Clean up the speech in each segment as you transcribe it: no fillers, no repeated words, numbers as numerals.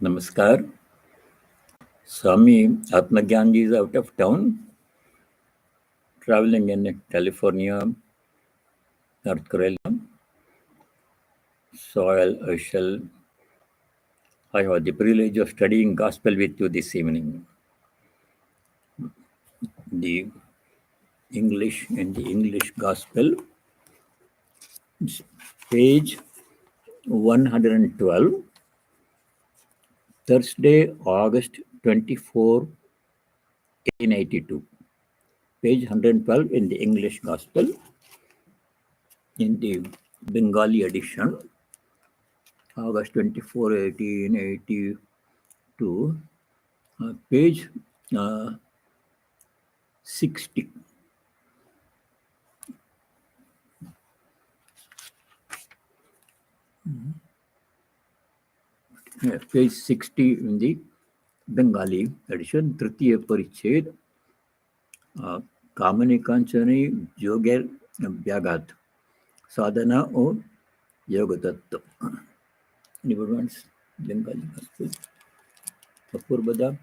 Namaskar. Swami Atmagyanji is out of town, traveling in California, North Carolina. So I have the privilege of studying gospel with you this evening. The English gospel, page 112, Thursday, August 24, 1882. Page 112 in the English gospel. In the Bengali edition, August 24, 1882, page 60. Page 60 in the Bengali edition, Tritiya Parichhed, Kamani Kanchani Yoger Bhyagat, Sadhana or Yoga Tattva. Anybody wants Bengali gospel? Apurvada?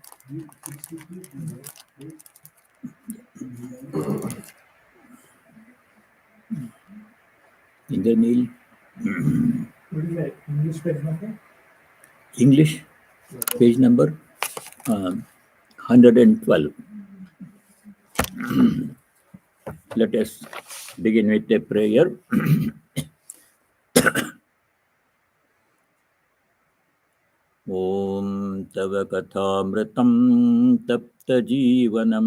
Indranil? What is that? English page number? English page number 112. Let us begin with a prayer. ॐ तव कथामृतं तप्तजीवनं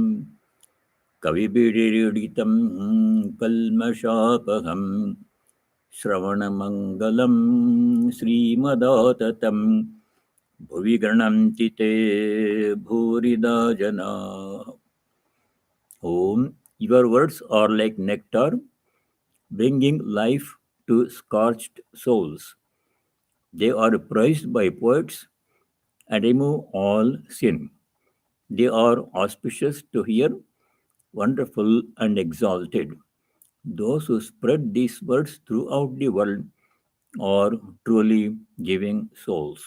कविभिरीडितं कल्मषापहं श्रवणमङ्गलं श्रीमदाततं भुवि गृह्णन्ति ते भूरिदा जनाः. Om, your words are like nectar, bringing life to scorched souls. They are prized by poets and remove all sin. They are auspicious to hear, wonderful and exalted. Those who spread these words throughout the world are truly giving souls.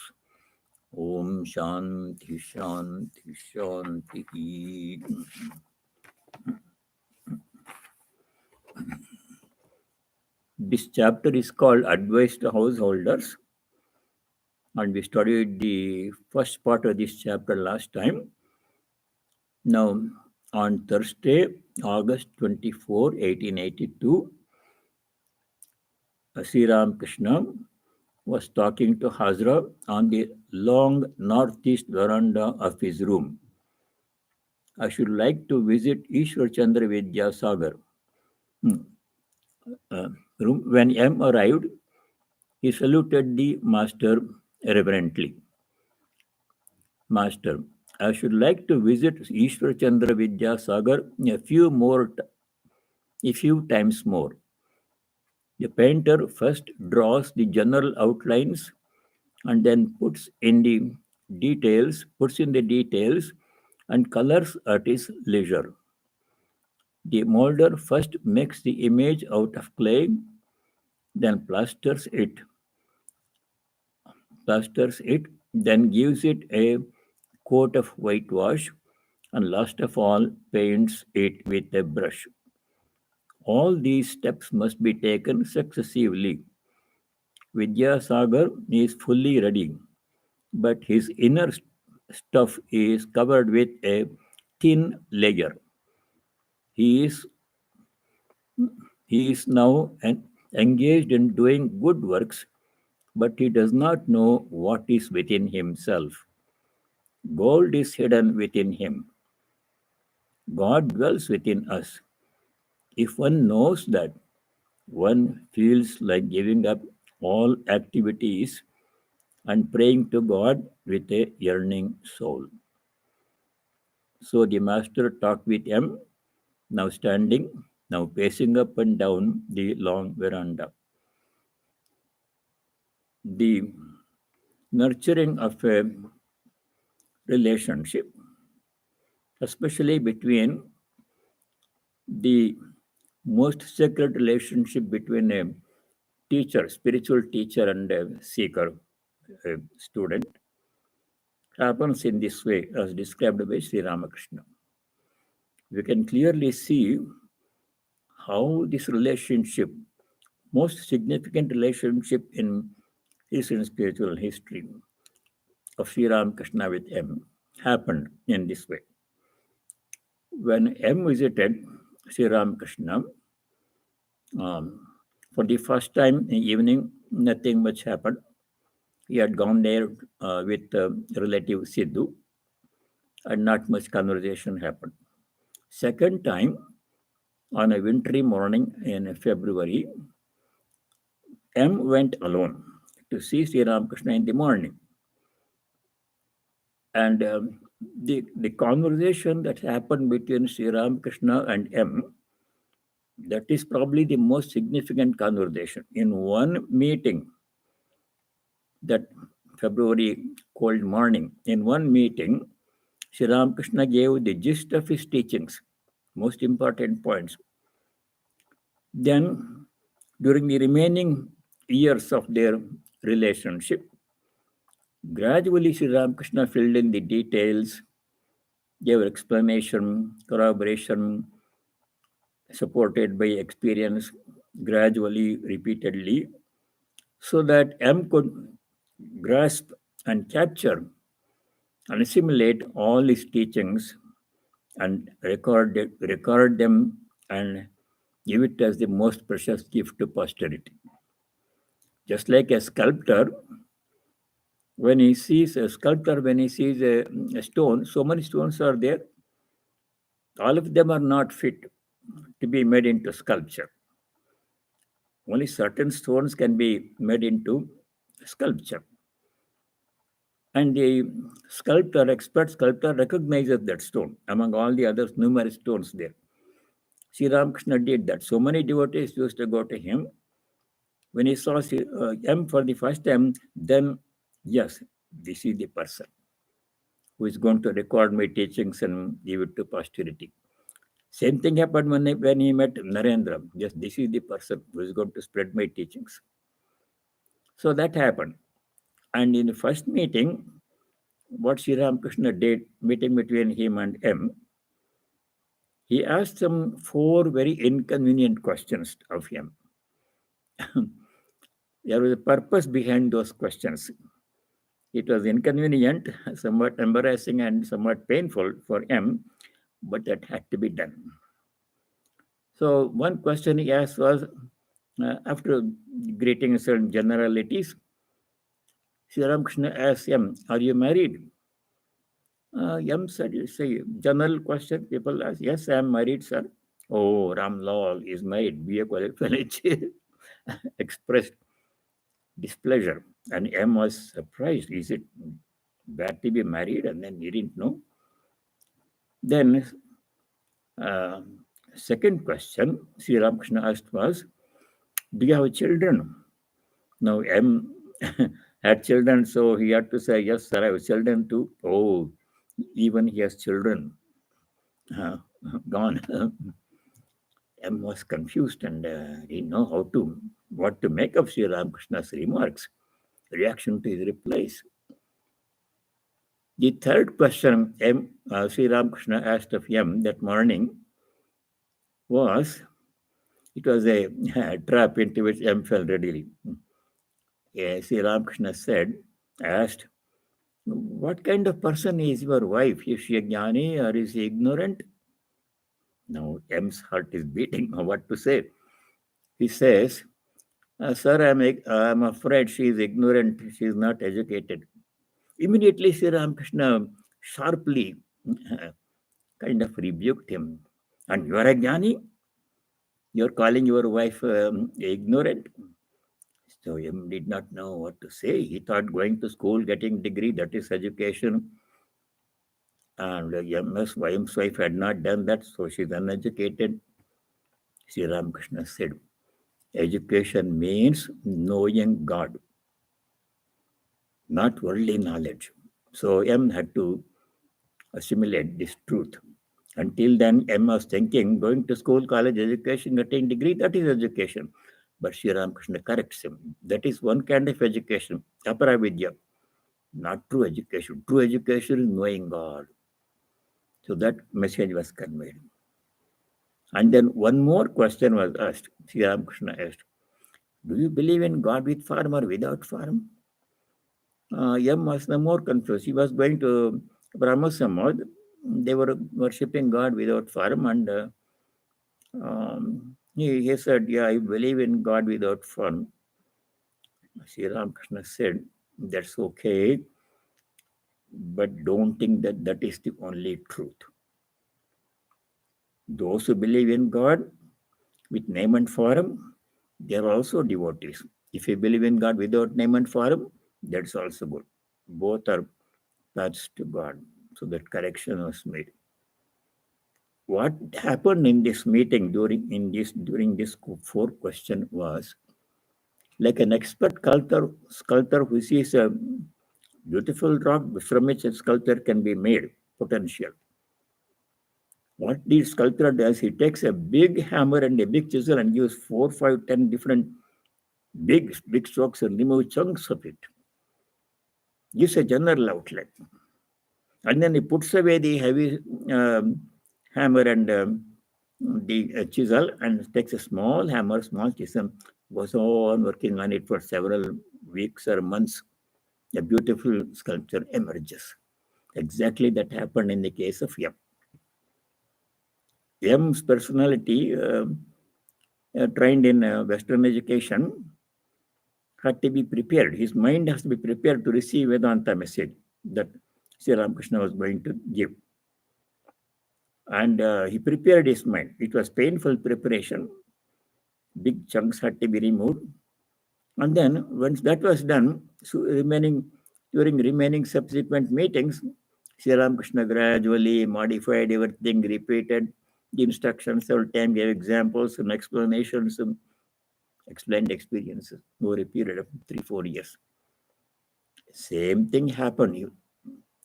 Om Shanti Shanti Shanti. This chapter is called Advice to Householders, and we studied the first part of this chapter last time. Now, on Thursday, August 24, 1882, Sri Ramakrishna was talking to Hazra on the long northeast veranda of his room. I should like to visit Ishwar Chandra Vidya Sagar. When M arrived, he saluted the master reverently. Master, I should like to visit Ishwar Chandra Vidya Sagar a few times more. The painter first draws the general outlines and then puts in the details and colors at his leisure. The molder first makes the image out of clay, then plasters it, then gives it a coat of whitewash, and last of all paints it with a brush. All these steps must be taken successively. Vidyasagar is fully ready, but his inner stuff is covered with a thin layer. He is now engaged in doing good works, but he does not know what is within himself. Gold is hidden within him. God dwells within us. If one knows that, one feels like giving up all activities and praying to God with a yearning soul. So the master talked with him, now standing, now pacing up and down the long veranda. The nurturing of a relationship, especially between the most sacred relationship between a teacher, spiritual teacher, and a seeker, a student, happens in this way as described by Sri Ramakrishna. We can clearly see how this relationship, most significant relationship in Eastern spiritual history of Sri Ramakrishna with M, happened in this way. When M visited Sri Ramakrishna, um, for the first time in the evening, nothing much happened. He had gone there with relative Sidhu, and not much conversation happened. Second time, on a wintry morning in February, M went alone to see Sri Ramakrishna in the morning. And the conversation that happened between Sri Ramakrishna and M, that is probably the most significant conversation. In one meeting, that February cold morning, in one meeting, Sri Ramakrishna gave the gist of his teachings, most important points. Then, during the remaining years of their relationship, gradually Sri Ramakrishna filled in the details, gave explanation, corroboration, supported by experience, gradually, repeatedly, so that M could grasp and capture and assimilate all his teachings and record them and give it as the most precious gift to posterity. Just like a sculptor, when he sees a stone, so many stones are there, all of them are not fit to be made into sculpture. Only certain stones can be made into sculpture. And the expert sculptor, recognizes that stone among all the other numerous stones there. Sri Ramakrishna did that. So many devotees used to go to him. When he saw M for the first time, then yes, this is the person who is going to record my teachings and give it to posterity. Same thing happened when he met Narendra. Yes, this is the person who is going to spread my teachings. So that happened. And in the first meeting, what Sri Ramakrishna did, meeting between him and M, he asked some 4 very inconvenient questions of him. There was a purpose behind those questions. It was inconvenient, somewhat embarrassing, and somewhat painful for M, but that had to be done. So, one question he asked was after greetings and generalities, Sri Ramakrishna asked M, "Are you married?" M said, say, general question, people ask, "Yes, I am married, sir." "Oh, Ram Lal is married." B.A. College expressed displeasure, and M was surprised. Is it bad to be married? And then he didn't know. Then, uh, second question Sri Ramakrishna asked was, "Do you have children?" Now, M had children, so he had to say, "Yes, sir, I have children too." "Oh, even he has children." Uh, Gone. M was confused and didn't know what to make of Sri Ramakrishna's remarks, reaction to his replies. The third question Sri Ramakrishna asked of M that morning was, it was a trap into which M fell readily. Sri Ramakrishna asked, "What kind of person is your wife? Is she a jnani or is she ignorant?" Now M's heart is beating. What to say? He says, "Sir, I'm afraid she is ignorant. She is not educated." Immediately, Sri Ramakrishna sharply kind of rebuked him. "And you are a jnani? You are calling your wife ignorant?" So M did not know what to say. He thought going to school, getting degree, that is education. And M's wife had not done that, so she's uneducated. Sri Ramakrishna said, "Education means knowing God, not worldly knowledge." So M had to assimilate this truth. Until then, M was thinking going to school, college, education, getting degree, that is education. But Sri Ramakrishna corrects him. That is one kind of education, apara vidya. not true education. True education is knowing God. So that message was conveyed. And then one more question was asked. Sri Ramakrishna asked, do you believe in God with form or without form? M was the more confused. He was going to Brahma Samad. They were worshipping God without form, and he said, yeah, I believe in God without form. Sri Ramakrishna said, that's okay, but don't think that that is the only truth. Those who believe in God with name and form, they are also devotees. If you believe in God without name and form, that's also good. Both are paths to God. So that correction was made. What happened in this meeting during this four question was like an expert sculptor who sees a beautiful rock from which a sculpture can be made potential. What the sculptor does, he takes a big hammer and a big chisel and gives 4, 5, 10 different big strokes and remove chunks of it. Gives a general outlet. And then he puts away the heavy hammer and the chisel and takes a small hammer, small chisel, goes on working on it for several weeks or months. A beautiful sculpture emerges. Exactly that happened in the case of M. M's personality, trained in Western education, had to be prepared. His mind has to be prepared to receive Vedanta message that Sri Ramakrishna was going to give. And he prepared his mind. It was painful preparation. Big chunks had to be removed. And then once that was done, so during remaining subsequent meetings, Sri Ramakrishna gradually modified everything, repeated the instructions several times, gave examples and explanations, and explained experiences over a period of 3, 4 years. Same thing happened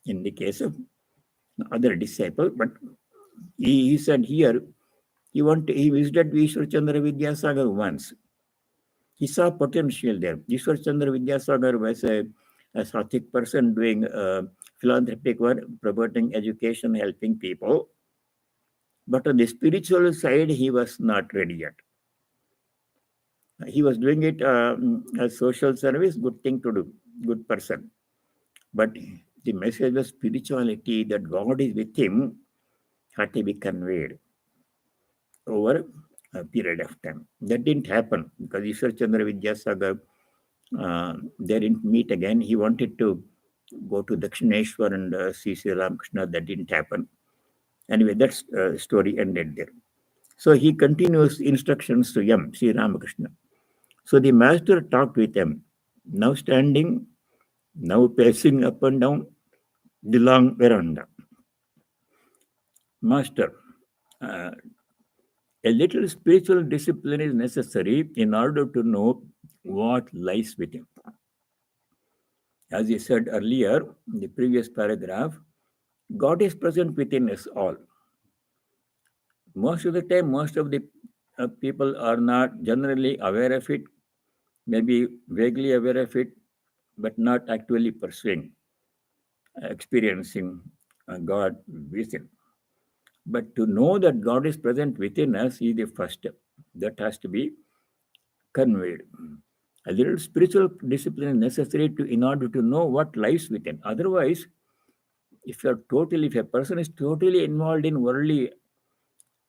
in the case of other disciple, but he said here he visited Ishwar Chandra Vidyasagar once. He saw potential there. Ishwar Chandra Vidyasagar was a Sathik person doing philanthropic work, promoting education, helping people. But on the spiritual side, he was not ready yet. He was doing it as social service, good thing to do, good person. But the message of spirituality that God is with him had to be conveyed over a period of time. That didn't happen because Ishwar Chandra Vidyasagar, they didn't meet again. He wanted to go to Dakshineshwar and see Sri Ramakrishna. That didn't happen. Anyway, that story ended there. So he continues instructions to Sri Ramakrishna. So the master talked with him, now standing, now pacing up and down the long veranda. Master, uh, a little spiritual discipline is necessary in order to know what lies within. As you said earlier, in the previous paragraph, God is present within us all. Most of the time, most of the people are not generally aware of it, maybe vaguely aware of it, but not actually pursuing, experiencing God within. But to know that God is present within us is the first step. That has to be conveyed. A little spiritual discipline is necessary in order to know what lies within. Otherwise, if a person is totally involved in worldly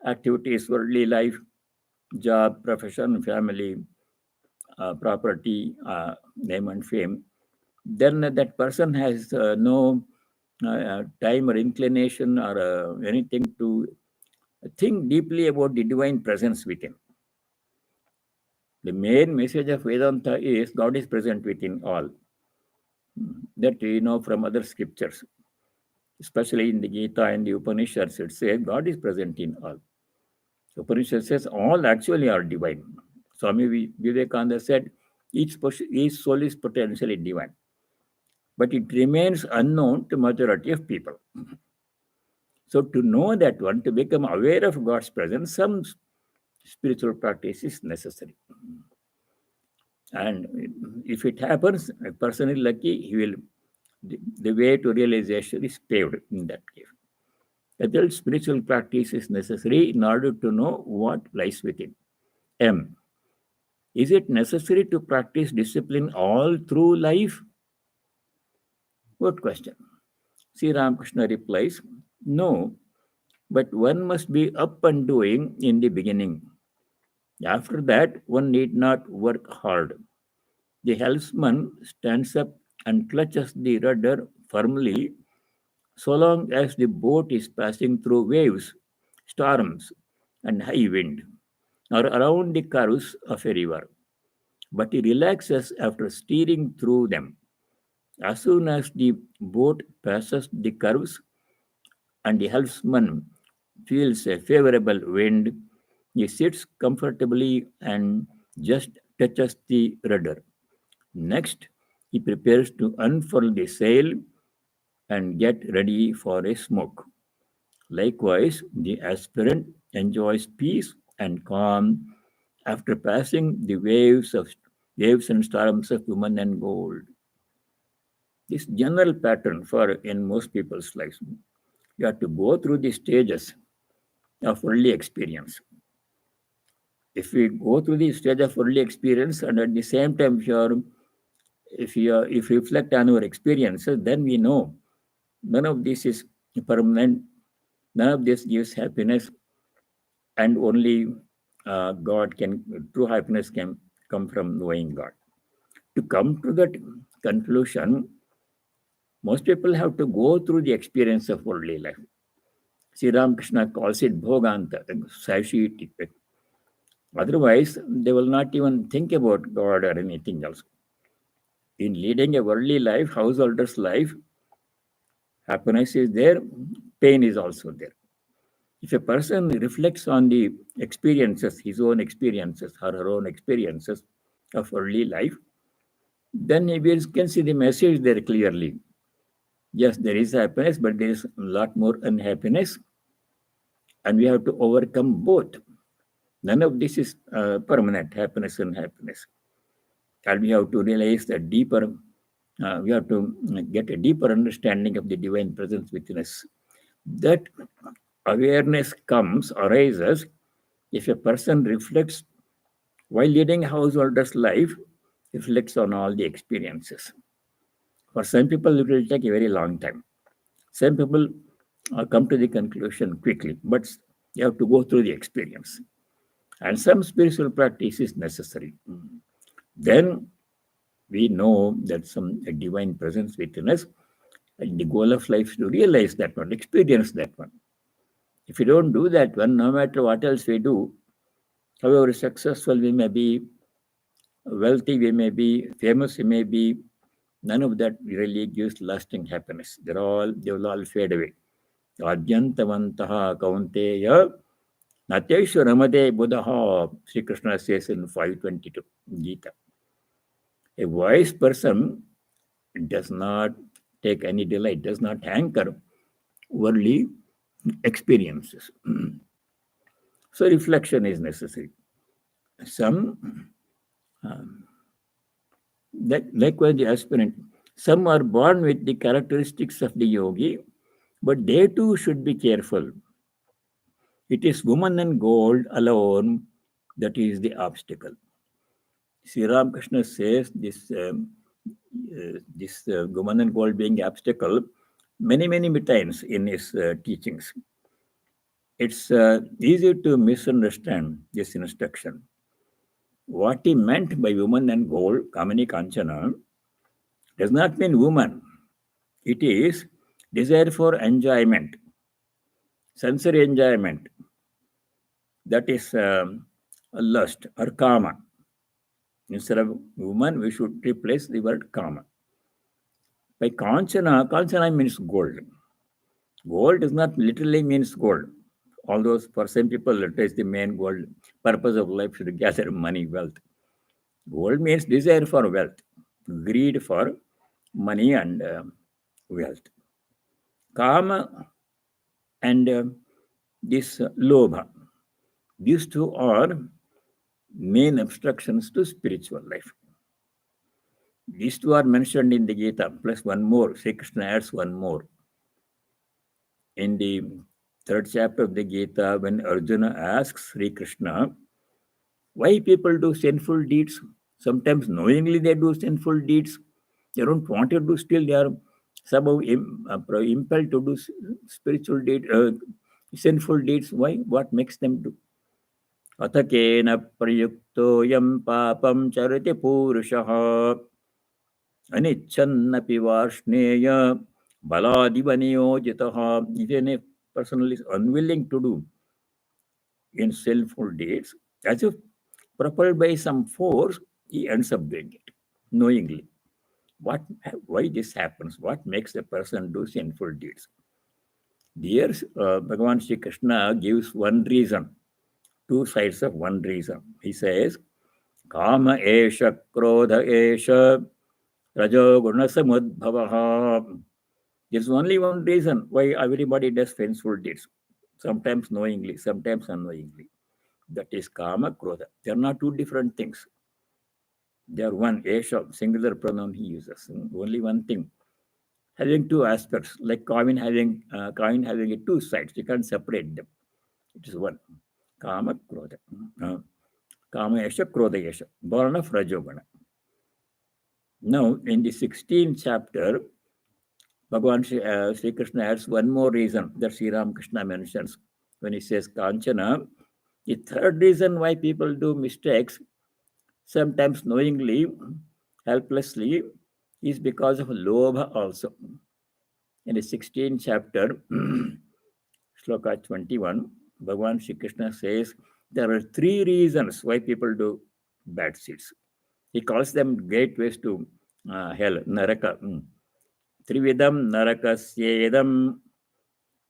activities, worldly life, job, profession, family, property, name and fame, then that person has no time or inclination or anything to think deeply about the divine presence within. The main message of Vedanta is God is present within all. That we know from other scriptures, especially in the Gita and the Upanishads, it says God is present in all. Upanishad says all actually are divine. Swami Vivekananda said each soul is potentially divine, but it remains unknown to majority of people. So to know that one, to become aware of God's presence, some spiritual practice is necessary. And if it happens, a person is lucky, he will The way to realization is paved in that case. Adult spiritual practice is necessary in order to know what lies within. M. Is it necessary to practice discipline all through life? Good question. Sri Ramakrishna replies, no, but one must be up and doing in the beginning. After that, one need not work hard. The helmsman stands up and clutches the rudder firmly so long as the boat is passing through waves, storms, and high wind, or around the curves of a river. But he relaxes after steering through them. As soon as the boat passes the curves and the helmsman feels a favorable wind, he sits comfortably and just touches the rudder. Next, he prepares to unfurl the sail and get ready for a smoke. Likewise, the aspirant enjoys peace and calm after passing the waves and storms of woman and gold. This general pattern for in most people's lives. You have to go through the stages of early experience. If we go through the stage of early experience and at the same time if you reflect on our experiences, then we know none of this is permanent, none of this gives happiness, and only God can true happiness can come from knowing God. To come to that conclusion, most people have to go through the experience of worldly life. Sri Ramakrishna calls it bhoganta, satiety. Otherwise, they will not even think about God or anything else. In leading a worldly life, householder's life, happiness is there, pain is also there. If a person reflects on the experiences, his own experiences or her own experiences of early life, then he can see the message there clearly. Yes, there is happiness, but there is a lot more unhappiness, and we have to overcome both. None of this is permanent, happiness and happiness. And we have to realize that deeper, we have to get a deeper understanding of the divine presence within us. That awareness arises if a person reflects while leading a householder's life, reflects on all the experiences. For some people, it will take a very long time. Some people come to the conclusion quickly, but you have to go through the experience. And some spiritual practice is necessary. Then we know that some divine presence within us, and the goal of life is to realize that one, experience that one. If we don't do that one, no matter what else we do, however successful we may be, wealthy we may be, famous we may be, none of that really gives lasting happiness. They will all fade away. Adyantavantaha kaunteya nateshu ramade buddha, Sri Krishna says in 522 Gita. A wise person does not take any delight, does not hanker worldly experiences. So reflection is necessary. Some, likewise the aspirant, some are born with the characteristics of the yogi, but they too should be careful. It is woman and gold alone that is the obstacle. Sri Ramakrishna says this woman and gold being obstacle many times in his teachings. It's easy to misunderstand this instruction. What he meant by woman and gold, Kamini Kanchana, does not mean woman. It is desire for enjoyment, sensory enjoyment. That is lust or kama. Instead of woman, we should replace the word kama. By Kanchana means gold. Gold does not literally means gold. Although for some people it is the main goal, purpose of life should gather money, wealth. Gold means desire for wealth, greed for money and wealth. Kama and this lobha, these two are main obstructions to spiritual life. These two are mentioned in the Gita, plus one more. Sri Krishna adds one more. In the third chapter of the Gita, when Arjuna asks Sri Krishna, why people do sinful deeds? Sometimes knowingly they do sinful deeds. They don't want to do, still they are somehow impelled to do spiritual deeds, sinful deeds. Why? What makes them do? अथ केन प्रयुक्तोऽयं पापं चरति पूरुषः अनिच्छन्नपि Varshney बलादिव नियोजितः. Even a person is unwilling to do in sinful deeds, as if propelled by some force, he ends up doing it knowingly. What, why this happens? What makes a person do sinful deeds? Here, Bhagavan Sri Krishna gives one reason, two sides of one reason. He says, Kama esha krodha esha rajo guna samudbhavaha. There's only one reason why everybody does sinful deeds, sometimes knowingly, sometimes unknowingly. That is kama, krodha. They are not two different things. They are one, esha, singular pronoun he uses. Only one thing. Having two aspects, like coin having two sides. You can't separate them. It is one. Kama, krodha. Kama esha, krodha esha. Born of rajogana. Now, in the 16th chapter, Bhagavan Sri Krishna adds one more reason that Sri Ramakrishna mentions when he says Kanchana. The third reason why people do mistakes, sometimes knowingly, helplessly, is because of lobha also. In the 16th chapter, Shloka 21, Bhagavan Sri Krishna says there are three reasons why people do bad deeds. He calls them gateways to hell, naraka. Trividam narakasyedam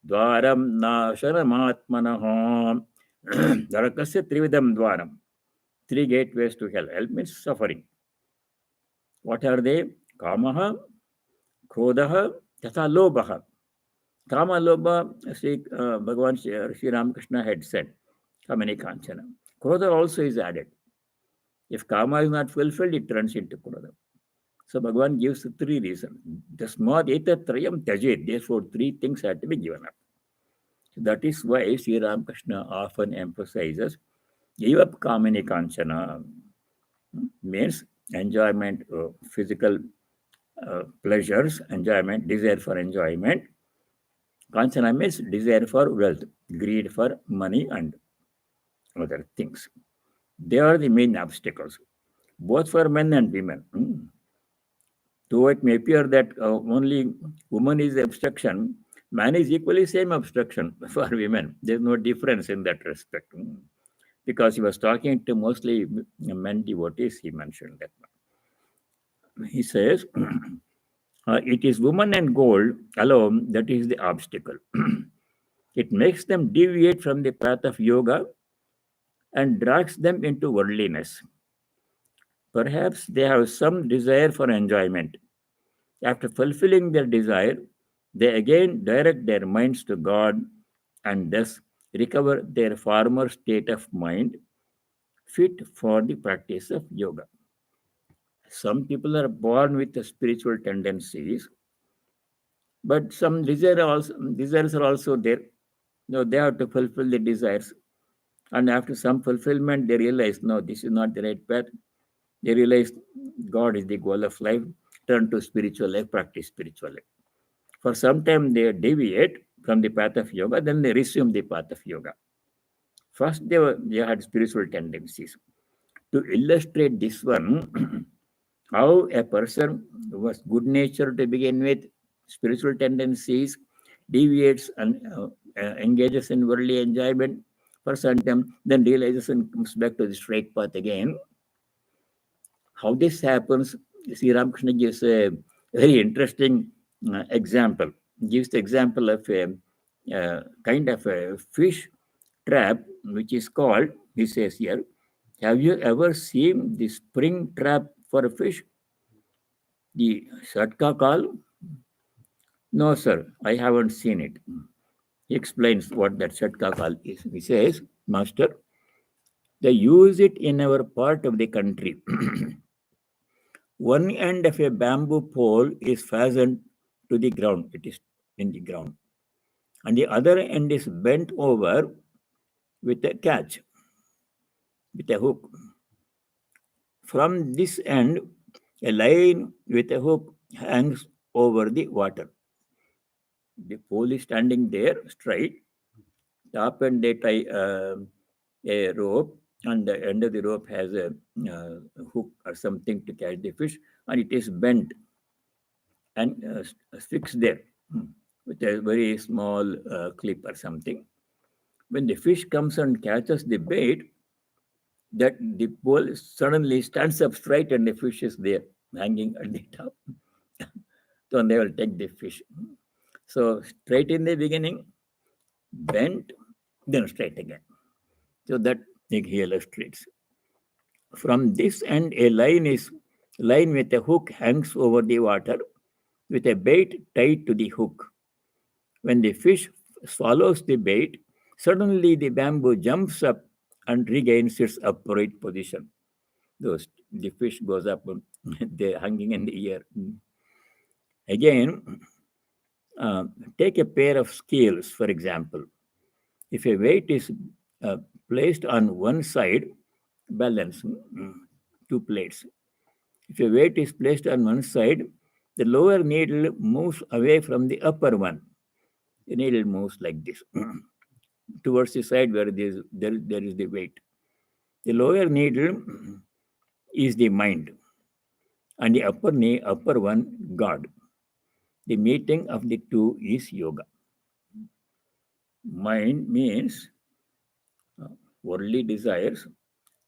dwaram nashanamatmanah. Narakasya trividam dwaram. Three gateways to hell. Hell means suffering. What are they? Kamaha, Krodhaha, Tata Lobaha. Kama Loba, Bhagavan Sri Ramakrishna had said, Kamani Kanchana. Krodha also is added. If Kama is not fulfilled, it turns into Krodha. So Bhagavan gives three reasons. Tasmad etatrayam tajit. Therefore, three things have to be given up. That is why Sri Ramakrishna often emphasizes give up kamini kanchana, means enjoyment, physical pleasures, enjoyment, desire for enjoyment. Kanchana means desire for wealth, greed for money and other things. They are the main obstacles, both for men and women. Though it may appear that only woman is the obstruction, man is equally same obstruction for women. There's no difference in that respect. Because he was talking to mostly men devotees, he mentioned that. He says, it is woman and gold alone that is the obstacle. It makes them deviate from the path of yoga and drags them into worldliness. Perhaps they have some desire for enjoyment. After fulfilling their desire, they again direct their minds to God and thus recover their former state of mind fit for the practice of yoga. Some people are born with the spiritual tendencies, but some desires are also there. No, they have to fulfill the desires. And after some fulfillment, they realize, no, this is not the right path. They realize God is the goal of life. Turn to spiritual life, practice spiritual life. For some time, they deviate from the path of yoga, then they resume the path of yoga. First, they had spiritual tendencies. To illustrate this one, how a person who was good natured to begin with, spiritual tendencies, deviates and engages in worldly enjoyment for some time, then realizes and comes back to the straight path again. How this happens, Sri Ramakrishna gives a very interesting example. Gives the example of a kind of a fish trap, which is called, he says here, have you ever seen the spring trap for a fish? The Shatka call? No, sir, I haven't seen it. He explains what that Shatka call is. He says, Master, they use it in our part of the country One end of a bamboo pole is fastened to the ground, it is in the ground, and the other end is bent over with a catch, with a hook. From this end, a line with a hook hangs over the water. The pole is standing there straight, top and they tie a rope, and the end of the rope has a hook or something to catch the fish, and it is bent and fixed there with a very small clip or something. When the fish comes and catches the bait, that the pole suddenly stands up straight and the fish is there hanging at the top. So they will take the fish. So straight in the beginning, bent, then straight again. So that he illustrates. From this end, a line with a hook hangs over the water with a bait tied to the hook. When the fish swallows the bait, suddenly the bamboo jumps up and regains its upright position. The fish goes up, they're hanging in the air. Again, uh, take a pair of scales, for example. If a weight is uh, placed on one side, balance two plates. If a weight is placed on one side, the lower needle moves away from the upper one. The needle moves like this towards the side where there is the weight. The lower needle is the mind, and the upper one, God. The meeting of the two is yoga. Mind means uh, worldly desires,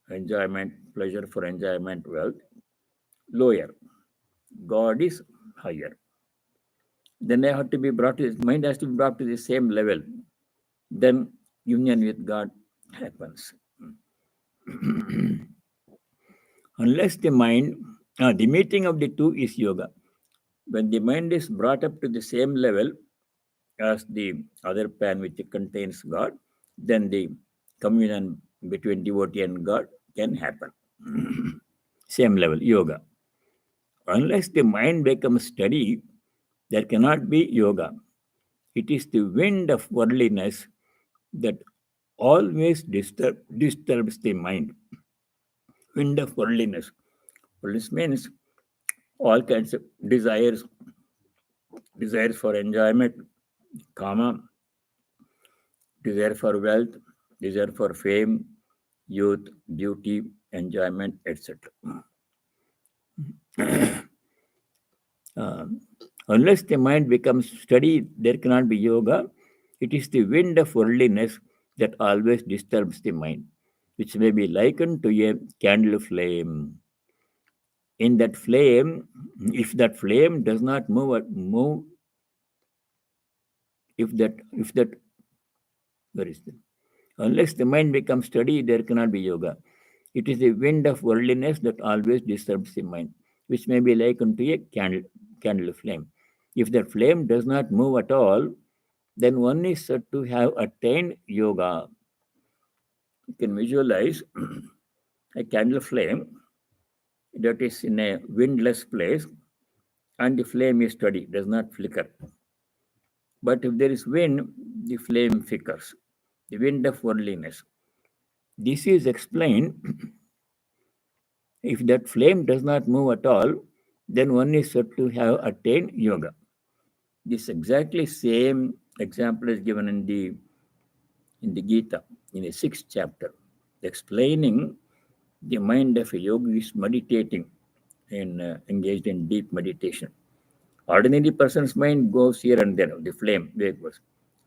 enjoyment, pleasure for enjoyment, wealth. Lower. God is higher. Then they have to be brought to mind has to be brought to the same level. Then union with God happens. Unless the meeting of the two is yoga. When the mind is brought up to the same level as the other pan which contains God, then the communion between devotee and God can happen. Same level, yoga. Unless the mind becomes steady, there cannot be yoga. It is the wind of worldliness that always disturbs the mind. Wind of worldliness. Worldliness means all kinds of desires for enjoyment, kama, desire for wealth, desire for fame, youth, beauty, enjoyment, etc. Um, unless the mind becomes steady, there cannot be yoga. It is the wind of worldliness that always disturbs the mind, which may be likened to a candle flame. In that flame, if that flame does not move, if that, where is that? Unless the mind becomes steady, there cannot be yoga. It is the wind of worldliness that always disturbs the mind, which may be likened to a candle flame. If that flame does not move at all, then one is said to have attained yoga. You can visualize a candle flame that is in a windless place and the flame is steady, does not flicker. But if there is wind, the flame flickers, the wind of worldliness. This is explained. If that flame does not move at all, then one is said to have attained yoga. This exactly same example is given in the Gita, in the 6th chapter, explaining the mind of a yogi is meditating and engaged in deep meditation. Ordinary person's mind goes here and there, the flame, where it goes.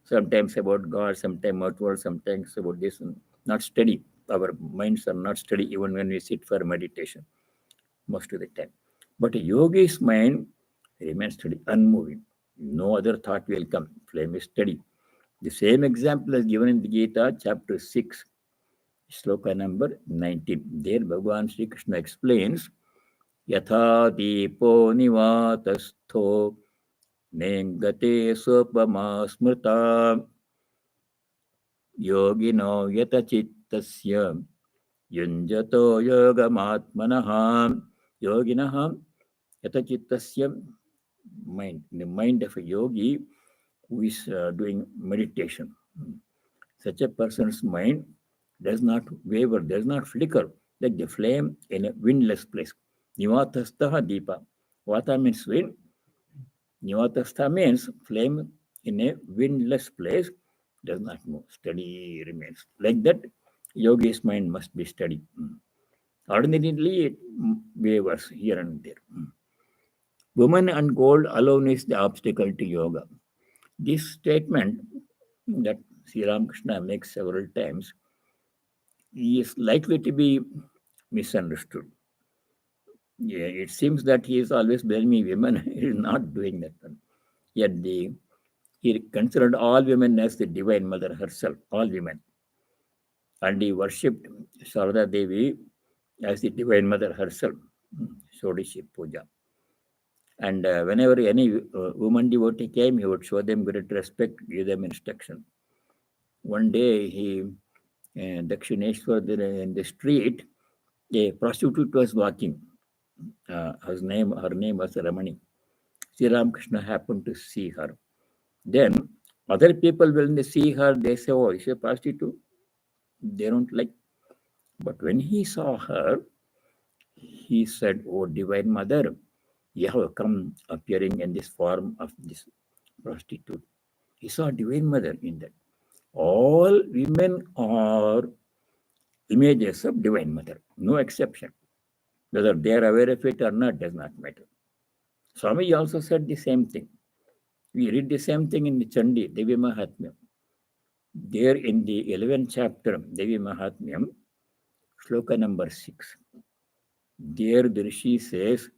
Sometimes about God, sometimes outward, sometimes about this, not steady. Our minds are not steady even when we sit for meditation, most of the time. But a yogi's mind remains steady, unmoving. No other thought will come. Flame is steady. The same example is given in the Gita, chapter 6, sloka number 19. There, Bhagavan Sri Krishna explains, Yatha Deepo Nivatastho Nengate Sopama Smrta Yogino Yatachittasya Yunjato Yogamatmanaha Yoginaha Yatachittasya mind, in the mind of a yogi who is doing meditation. Such a person's mind does not waver, does not flicker like the flame in a windless place. Nivatastha deepa. Vata means wind. Nivatastha means flame in a windless place does not move, steady remains. Like that, yogi's mind must be steady. Ordinarily, it wavers here and there. Woman and gold alone is the obstacle to yoga. This statement that Sri Ramakrishna makes several times is likely to be misunderstood. Yeah, it seems that he is always blaming women. He is not doing that one. Yet he considered all women as the divine mother herself, all women. And he worshipped Sarada Devi as the divine mother herself, Sodishi Puja. And whenever any woman devotee came, he would show them great respect, give them instruction. One day, Dakshineshwar, in the street, a prostitute was walking. Her name was Ramani. Sri Ramakrishna happened to see her. Then other people, when they see her, they say, "Oh, is a prostitute." They don't like. But when he saw her, he said, "Oh, divine mother, you have come appearing in this form of this prostitute." He saw divine mother in that. All women are images of divine mother, no exception. Whether they are aware of it or not does not matter. Swami also said the same thing. We read the same thing in the Chandi, Devi Mahatmya. There in the 11th chapter, Devi Mahatmyam, Shloka number 6. There the Rishi says,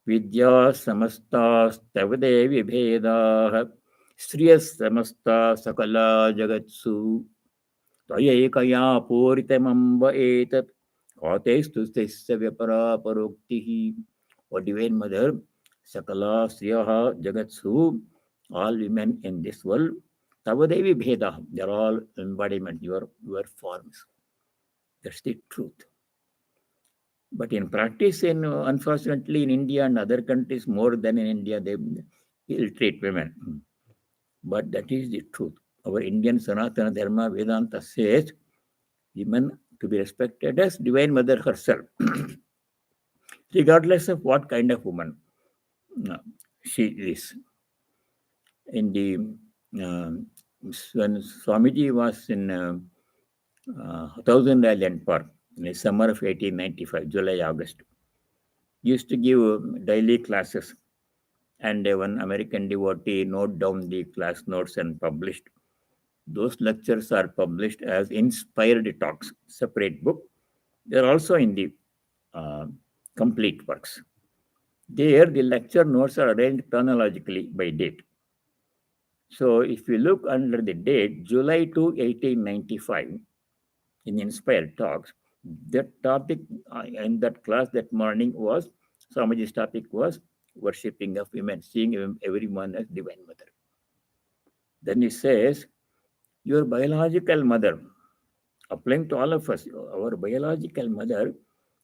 Vidya samastas tavadevi bhedah Sriyas samasta sakala jagatsu Tvaya puritamamba etat Katestu stasya vyapara paroktihi. O Divine Mother, Sakala Sriyaha Jagatsu, all women in this world, Tavadevi Bheda, they're all embodiment, your forms. That's the truth. But in practice, unfortunately, in India and other countries, more than in India, they ill treat women. But that is the truth. Our Indian Sanatana Dharma Vedanta says women to be respected as Divine Mother herself, regardless of what kind of woman she is. In the when Swamiji was in Thousand Island Park in the summer of 1895, July, August, he used to give daily classes. And one American devotee note down the class notes and published. Those lectures are published as inspired talks, separate book. They're also in the uh, complete works. There, the lecture notes are arranged chronologically by date. So, if you look under the date, July 2, 1895, in Inspired Talks, that topic in that class that morning was, Swamiji's topic was worshipping of women, seeing everyone as Divine Mother. Then he says, your biological mother, applying to all of us, our biological mother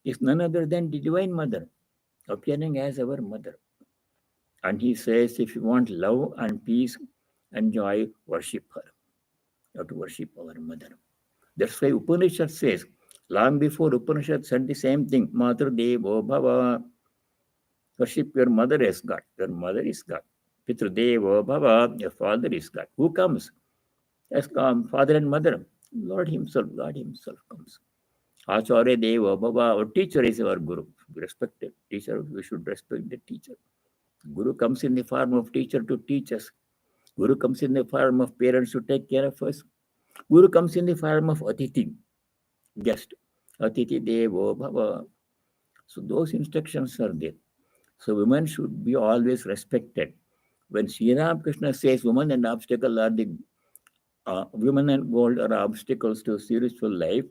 is none other than the Divine Mother, appearing as our mother. And he says, if you want love and peace and joy, worship her. You have to worship our mother. That's why Upanishad says, long before Upanishad said the same thing, Matar Devo Bhava, worship your mother as God. Your mother is God. Pitru Devo Bhava, your father is God. Who comes? As father and mother. Lord Himself, God Himself comes. Acharya Deva Bhava, our teacher is our Guru. We respect the teacher, we should respect the teacher. Guru comes in the form of teacher to teach us. Guru comes in the form of parents to take care of us. Guru comes in the form of Atiti, guest. Atiti Devo Bhava. So those instructions are there. So women should be always respected. When Sri Ramakrishna says women and obstacle are the women and gold are obstacles to spiritual life,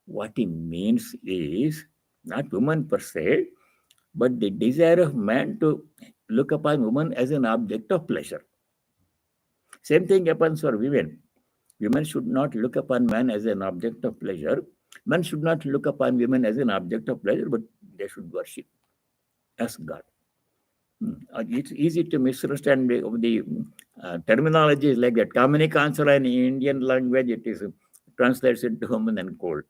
what he means is not woman per se, but the desire of man to look upon woman as an object of pleasure. Same thing happens for women. Women should not look upon man as an object of pleasure. Men should not look upon women as an object of pleasure, but they should worship as God. It's easy to misunderstand the terminology is like that. Kamini Kansara in Indian language, it is translates into woman and gold.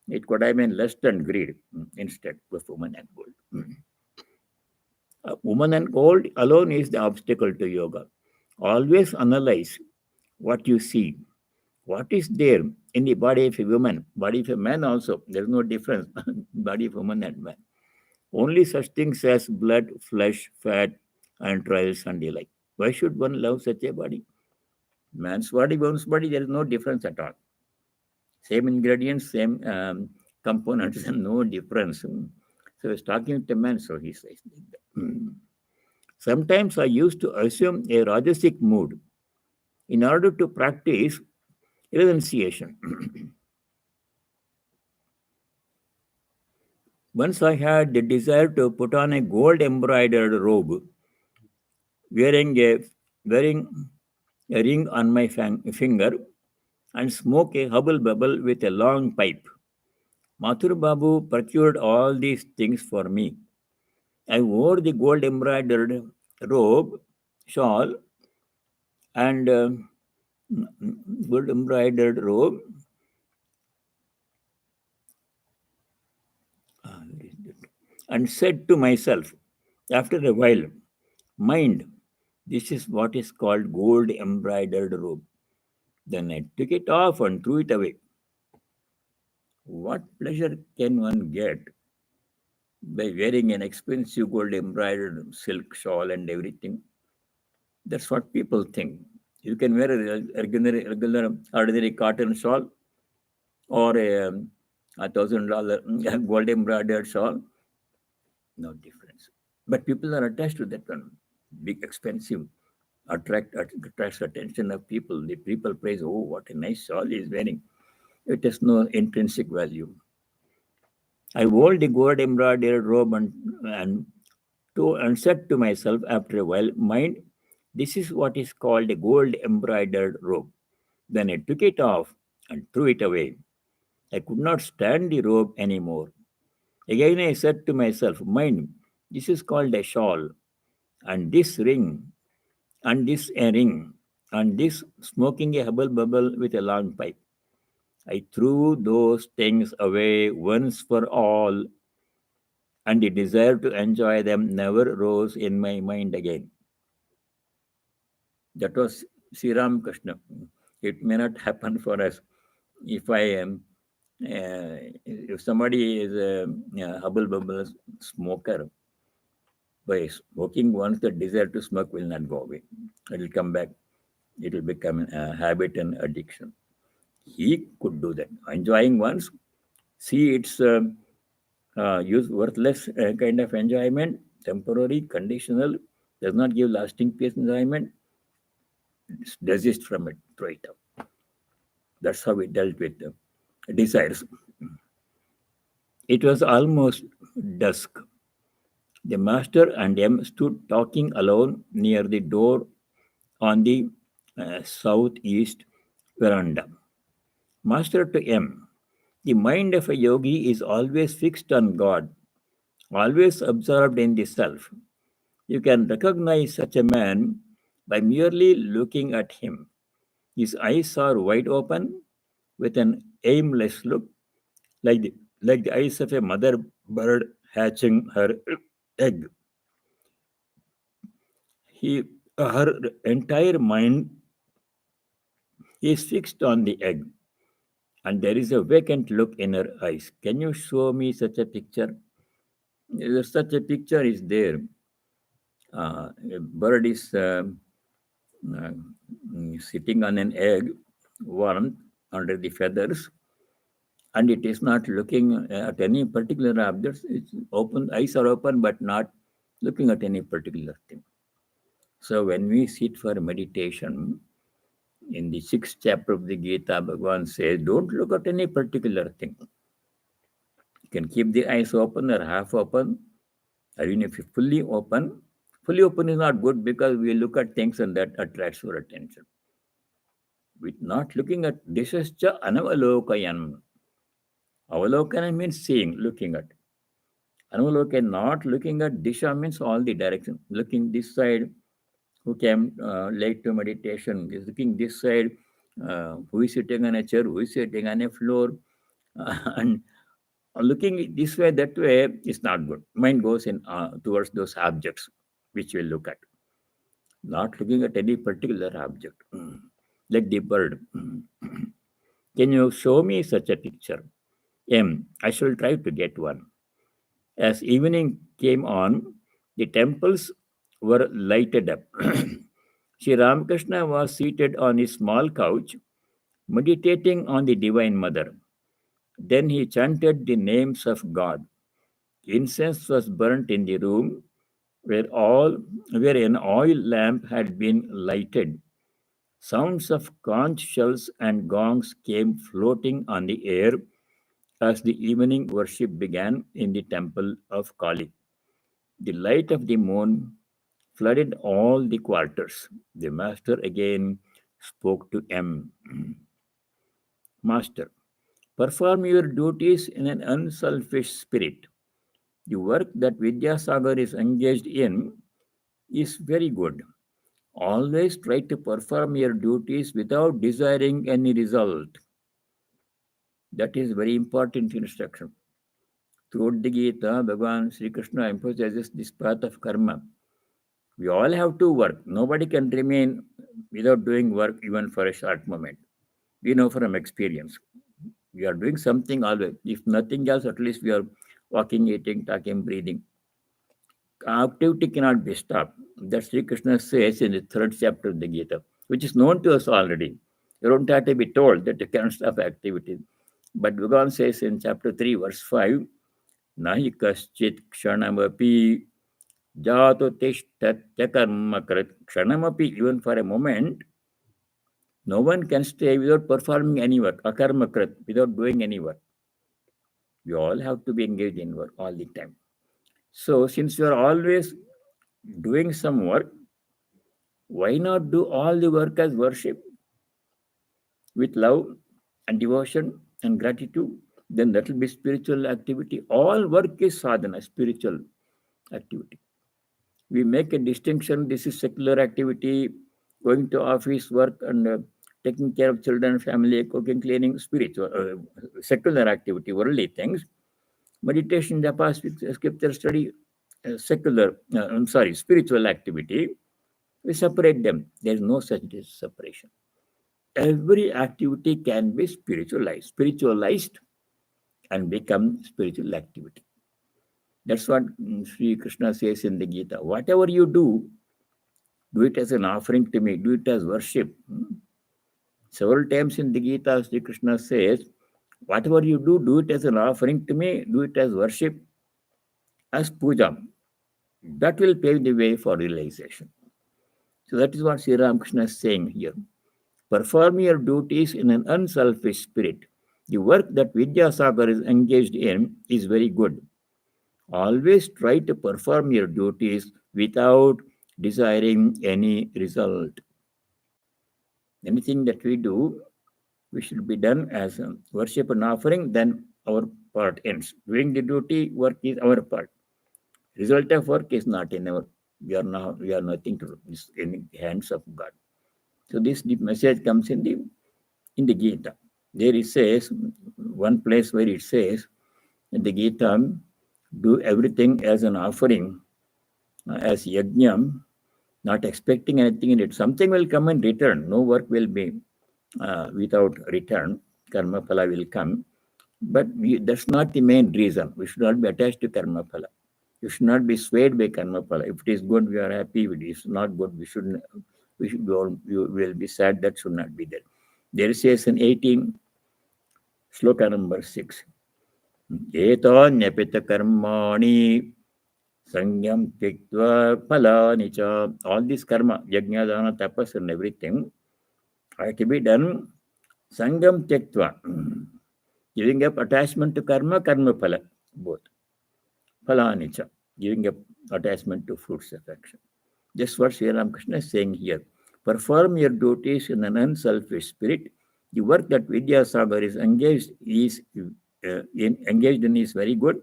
It could have been lust and greed instead of woman and gold. Woman and gold alone is the obstacle to yoga. Always analyze what you see, what is there in the body of a woman, body of a man also. There is no difference, body of woman and man. Only such things as blood, flesh, fat, entrails, and the like. Why should one love such a body? Man's body, woman's body, there is no difference at all. Same ingredients, same components, and no difference. So he's talking to man, so he says like that. Sometimes I used to assume a rajasic mood in order to practice renunciation. Once I had the desire to put on a gold embroidered robe, wearing a wearing a ring on my finger, and smoke a hubble bubble with a long pipe. Mathur Babu procured all these things for me. I wore the gold embroidered robe, shawl, and gold embroidered robe. And said to myself, after a while, mind, this is what is called gold embroidered robe. Then I took it off and threw it away. What pleasure can one get by wearing an expensive gold embroidered silk shawl and everything? That's what people think. You can wear a regular ordinary cotton shawl or a $1,000 gold embroidered shawl. No difference. But people are attached to that one. Big, expensive, attracts attention of people. The people praise, oh, what a nice shawl he is wearing. It has no intrinsic value. I wore the gold embroidered robe and said to myself after a while, mind, this is what is called a gold embroidered robe. Then I took it off and threw it away. I could not stand the robe anymore. Again I said to myself, mind, this is called a shawl, and this ring, and this a ring, and this smoking a hubble bubble with a long pipe. I threw those things away once for all, and the desire to enjoy them never rose in my mind again. That was Sri Ramakrishna. It may not happen for us. If I am, if somebody is a hubble bubble smoker, by smoking once, the desire to smoke will not go away. It will come back. It will become a habit and addiction. He could do that. Enjoying once, see its use worthless kind of enjoyment, temporary, conditional, does not give lasting peace enjoyment, desist from it, throw it out. That's how we dealt with desires. It was almost dusk. The master and M stood talking alone near the door on the southeast veranda. Master to M, the mind of a yogi is always fixed on God, always absorbed in the self. You can recognize such a man by merely looking at him. His eyes are wide open with an aimless look, like the eyes of a mother bird hatching her egg. Her entire mind is fixed on the egg, and there is a vacant look in her eyes. Can you show me such a picture? Such a picture is there. A bird is uh, sitting on an egg, warm under the feathers, and it is not looking at any particular objects. Its open eyes are open, but not looking at any particular thing. So when we sit for meditation, in the sixth chapter of the Gita, Bhagavan says, don't look at any particular thing. You can keep the eyes open or half open, or even if you fully open. Fully open is not good because we look at things and that attracts our attention. With not looking at this is anavalokayan. Avalokana means seeing, looking at. Anuvaloke, not looking at Disha means all the direction. Looking this side, who came late to meditation, is looking this side, who is sitting on a chair, who is sitting on a floor, and looking this way, that way is not good. Mind goes in towards those objects which we'll look at, not looking at any particular object. Like the bird. Can you show me such a picture? I shall try to get one. As evening came on, the temples were lighted up. Sri Ramakrishna was seated on his small couch, meditating on the Divine Mother. Then he chanted the names of God. Incense was burnt in the room where an oil lamp had been lighted. Sounds of conch shells and gongs came floating on the air as the evening worship began in the temple of Kali. The light of the moon flooded all the quarters. The master again spoke to M. Master, perform your duties in an unselfish spirit. The work that Vidyasagar is engaged in is very good. Always try to perform your duties without desiring any result. That is very important instruction. Throughout the Gita, Bhagavan Sri Krishna emphasizes this path of karma. We all have to work. Nobody can remain without doing work even for a short moment. We know from experience. We are doing something always. If nothing else, at least we are walking, eating, talking, breathing. Activity cannot be stopped. That Sri Krishna says in the third chapter of the Gita, which is known to us already. You don't have to be told that you cannot stop activity. But Bhagavan says in chapter 3, verse 5, Nahi kaschit kshanamapi jato tishtatya karma karat. Kshanamapi, even for a moment, no one can stay without performing any work, akarma karat, without doing any work. We all have to be engaged in work all the time. So, since you are always doing some work, why not do all the work as worship with love and devotion and gratitude? Then that will be spiritual activity. All work is sadhana, spiritual activity. We make a distinction. This is secular activity, going to office work and taking care of children, family, cooking, cleaning, spiritual, secular activity, worldly things. Meditation, japa, scripture study, spiritual activity. We separate them. There is no such separation. Every activity can be spiritualized and become spiritual activity. That's what Sri Krishna says in the Gita. Whatever you do it as an offering to me, do it as worship. Several times in the Gita, Sri Krishna says, whatever you do it as an offering to me, do it as worship, as puja. That will pave the way for realization. So that is what Sri Ramakrishna is saying here. Perform your duties in an unselfish spirit. The work that Vidyasagar is engaged in is very good. Always try to perform your duties without desiring any result. Anything that we do, we should be done as a worship and offering, then our part ends. Doing the duty, work is our part. Result of work is not in our, we are nothing to do. It's in the hands of God. So this the message comes in the Gita. There it says, one place where it says in the Gita, do everything as an offering, as yajna, not expecting anything in it. Something will come in return. No work will be without return. Karma phala will come. But that's not the main reason. We should not be attached to karma phala. You should not be swayed by karma phala. If it is good, we are happy. If it is not good, we will be sad. That should not be there. There says in 18, sloka number 6. Etanyapita karmani sangyam tiktva phalani cha. All this karma, yajna, dana, tapas and everything are to be done sangam tyaktva. Giving up attachment to karma phala, both. Phalani cha, giving up attachment to fruits of action. Just what Sri Ramakrishna is saying here. Perform your duties in an unselfish spirit. The work that Vidyasagar is engaged in is very good.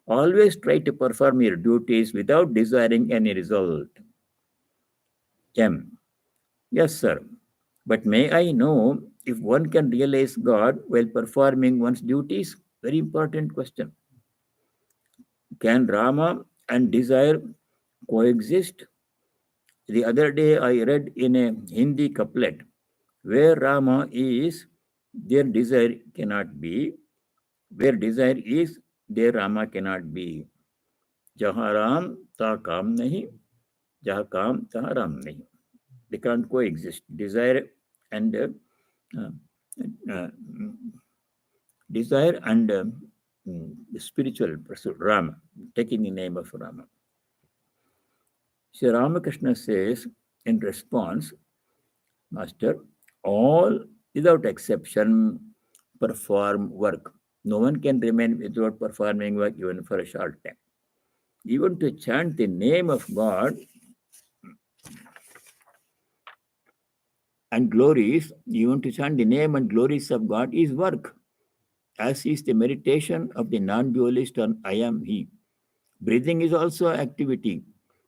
Always try to perform your duties without desiring any result. M. Yes, sir. But may I know if one can realize God while performing one's duties? Very important question. Can Rama and desire coexist? The other day I read in a Hindi couplet where Rama is, their desire cannot be. Where desire is, there Rama cannot be. Jahan Ram, ta kam nahi. Jahan kam, tahan Ram nahi. They can't coexist. Uh, uh, desire and spiritual pursuit, Rama, taking the name of Rama. Sri Ramakrishna says in response, Master, all without exception perform work. No one can remain without performing work even for a short time. Even to chant the name of God and glories, even to chant the name and glories of God is work, as is the meditation of the non dualist on I am He. Breathing is also activity.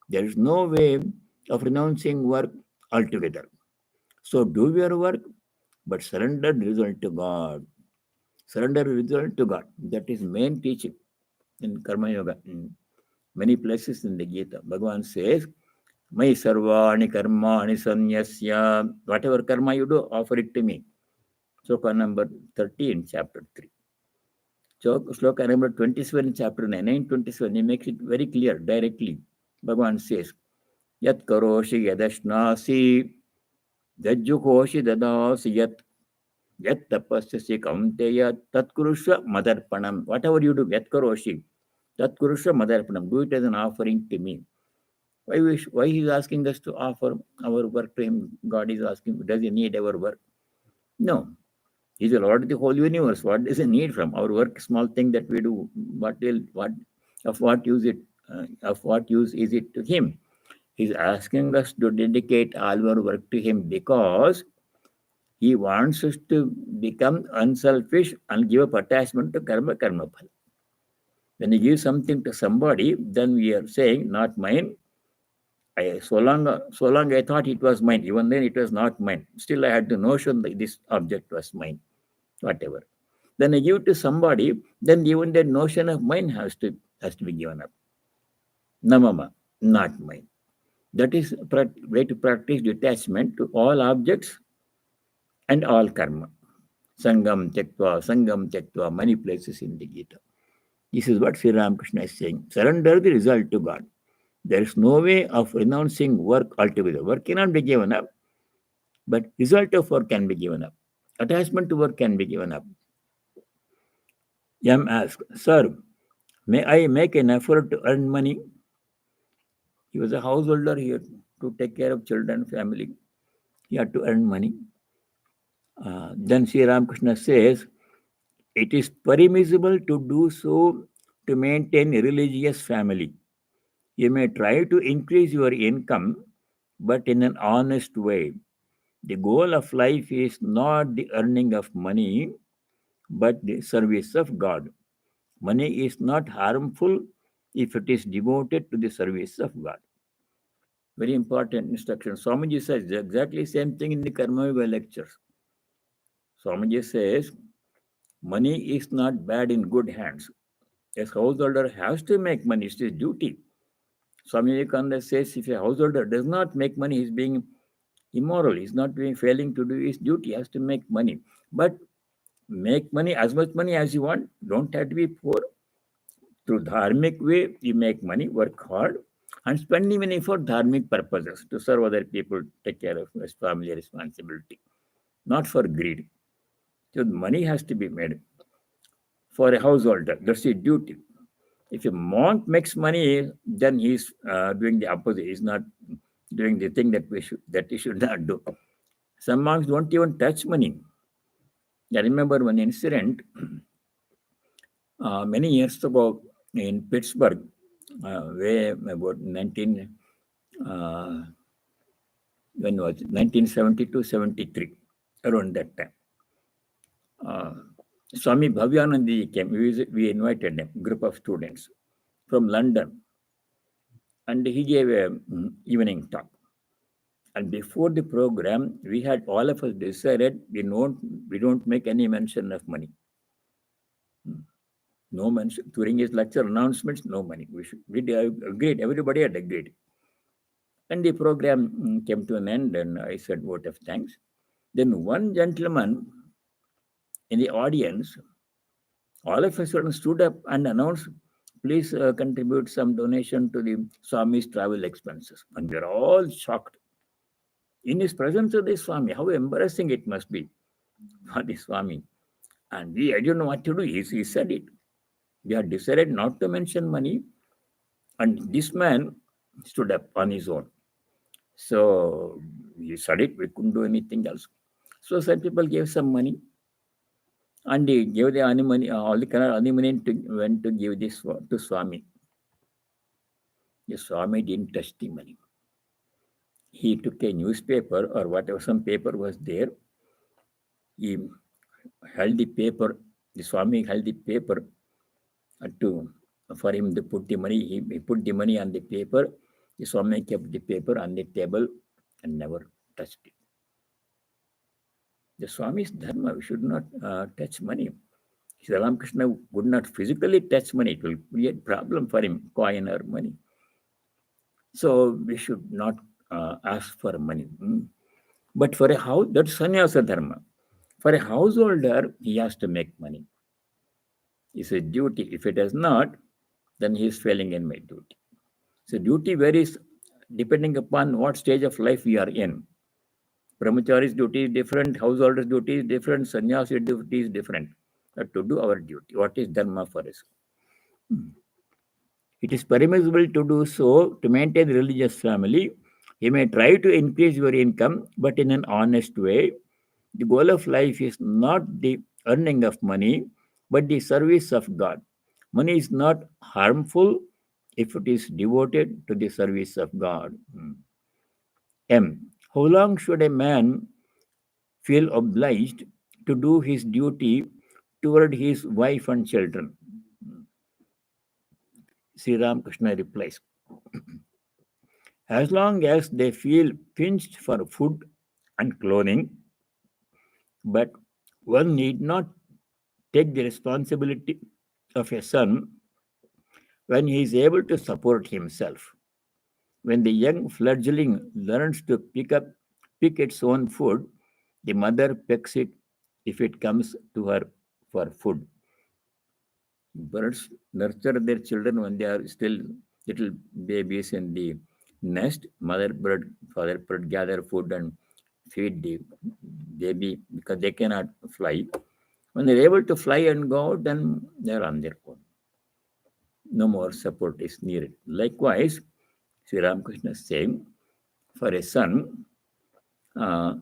There is no way of renouncing work altogether. So do your work, but surrender the result to God. Surrender the result to God. That is main teaching in Karma Yoga. In many places in the Gita, Bhagavan says, Mai sarvani karmani sanyasya. Whatever karma you do, offer it to me. Sloka number 13, chapter 3. So, sloka number 27, chapter 9, 927, he makes it very clear directly. Bhagavan says, Yat karoshi yadashnasi, jajjukoshi dadasi yat tapasyasi kaunteya tatkurusha madarpanam. Whatever you do, yat karoshi, tatkurusha madarpanam. Do it as an offering to me. Why he is asking us to offer our work to him? God is asking, does he need our work? No. He's the Lord of the whole universe. What does he need from our work? Small thing that we do. What use it? Of what use is it to him? He's asking us to dedicate all our work to him because he wants us to become unselfish and give up attachment to karma phala. When you give something to somebody, then we are saying, not mine. So long I thought it was mine. Even then, it was not mine. Still, I had the notion that this object was mine. Whatever. Then I give it to somebody. Then even that notion of mine has to be given up. Namama, not mine. That is a way to practice detachment to all objects and all karma. Sangam tektva, many places in the Gita. This is what Sri Ramakrishna is saying. Surrender the result to God. There is no way of renouncing work altogether. Work cannot be given up, but result of work can be given up. Attachment to work can be given up. Yam asked, Sir, may I make an effort to earn money? He was a householder here to take care of children, family. He had to earn money. Then Sri Ramakrishna says, it is permissible to do so to maintain a religious family. You may try to increase your income, but in an honest way. The goal of life is not the earning of money, but the service of God. Money is not harmful if it is devoted to the service of God. Very important instruction. Swamiji says exactly same thing in the Karma Yoga lectures. Swamiji says money is not bad in good hands. A householder has to make money. It's his duty. Swami Vivekananda says if a householder does not make money, he's being immoral. He's not being failing to do his duty. He has to make money. But make money, as much money as you want. Don't have to be poor. Through dharmic way, you make money, work hard, and spend money for dharmic purposes to serve other people, take care of his family responsibility, not for greed. So money has to be made for a householder. That's his duty. If a monk makes money, then he's doing the opposite. He's not doing the thing that he should not do. Some monks don't even touch money. I remember one incident many years ago in Pittsburgh, way about 19 when was it? 1972, 73, around that time. Uh, Swami Bhavyanandi came. We invited him, group of students. from London, and he gave a evening talk. And before the program, we had all of us decided we don't make any mention of money. No mention during his lecture announcements. No money. We agreed. Everybody had agreed. And the program came to an end, and I said vote of thanks. Then one gentleman in the audience, all of a sudden stood up and announced, "Please contribute some donation to the Swami's travel expenses." And we are all shocked. In his presence of the Swami, how embarrassing it must be for the Swami. And I don't know what to do. He said it. We had decided not to mention money, and this man stood up on his own. So he said it. We couldn't do anything else. So some people gave some money, and he gave the money, all the kind of money went to give this to Swami. The Swami didn't touch the money. He took a newspaper or whatever, some paper was there. He held the paper. The Swami held the paper to for him to put the money. He put the money on the paper. The Swami kept the paper on the table and never touched it. The Swami's dharma. We should not touch money. Sri Ramakrishna would not physically touch money. It will create problem for him, coin or money. So we should not ask for money. But for a house, that's sannyasa dharma. For a householder, he has to make money. It's a duty. If it does not, then he is failing in my duty. So duty varies depending upon what stage of life we are in. Brahmachari's duty is different, householder's duty is different, sannyasi's duty is different. To do our duty. What is dharma for us? It is permissible to do so to maintain a religious family. You may try to increase your income, but in an honest way. The goal of life is not the earning of money, but the service of God. Money is not harmful if it is devoted to the service of God. M. How long should a man feel obliged to do his duty toward his wife and children? Sri Ramakrishna replies, as long as they feel pinched for food and clothing, but one need not take the responsibility of a son when he is able to support himself. When the young fledgling learns to pick its own food, the mother pecks it if it comes to her for food. Birds nurture their children when they are still little babies in the nest. Mother bird, father bird gather food and feed the baby because they cannot fly. When they're able to fly and go out, then they're on their own. No more support is needed. Likewise, Sri Ramakrishna is saying, for a son,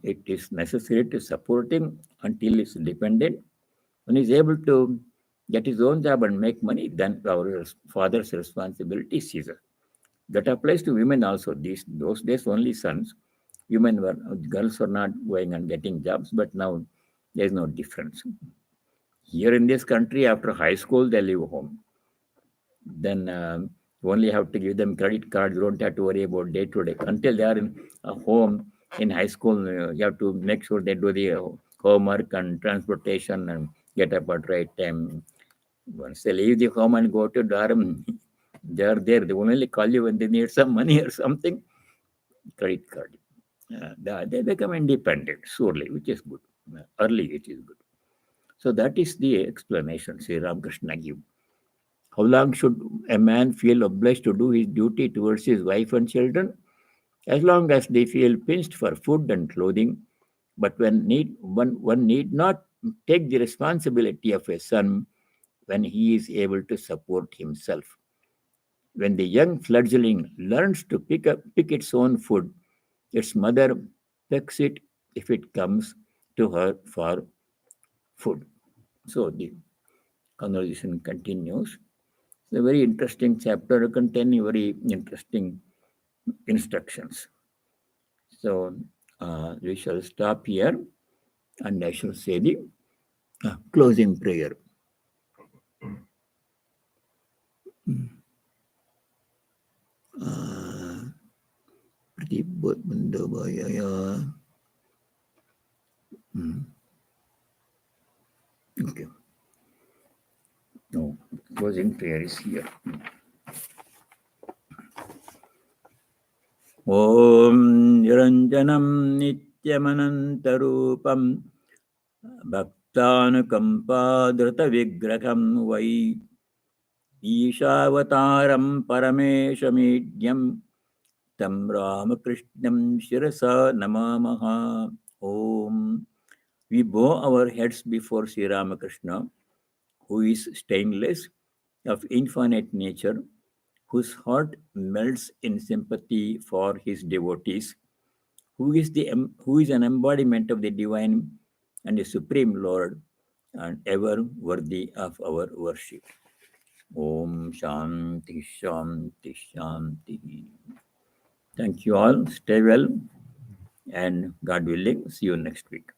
it is necessary to support him until he's dependent. When he's able to get his own job and make money, then our father's responsibility ceases. That applies to women also. Those days, only sons. Girls were not going and getting jobs, but now there's no difference. Here in this country, after high school, they leave home. Then you only have to give them credit cards. You don't have to worry about day to day. Until they are in a home in high school, you have to make sure they do the homework and transportation and get up at right time. Once they leave the home and go to Dharam, they are there. They will only call you when they need some money or something. Credit card. They become independent, surely, which is good. Early, it is good. So that is the explanation Sri Ramakrishna gives. How long should a man feel obliged to do his duty towards his wife and children? As long as they feel pinched for food and clothing, but one need not take the responsibility of a son when he is able to support himself. When the young fledgling learns to pick its own food, its mother pecks it if it comes to her for food. So the conversation continues. It's a very interesting chapter containing very interesting instructions. So we shall stop here and I shall say the closing prayer. Pratibut Bandabaya. Okay. No, closing prayer is here. Om Niranjanam Nityamanantarupam Bhaktanukampadritavigraham Vai Ishavataram Parameshamidhyam Tam Ramakrishnam Shirasa Namamaha. Om. We bow our heads before Sri Ramakrishna, who is stainless, of infinite nature, whose heart melts in sympathy for his devotees, who is an embodiment of the divine and the supreme Lord, and ever worthy of our worship. Om Shanti Shanti Shanti. Thank you all. Stay well, and God willing, see you next week.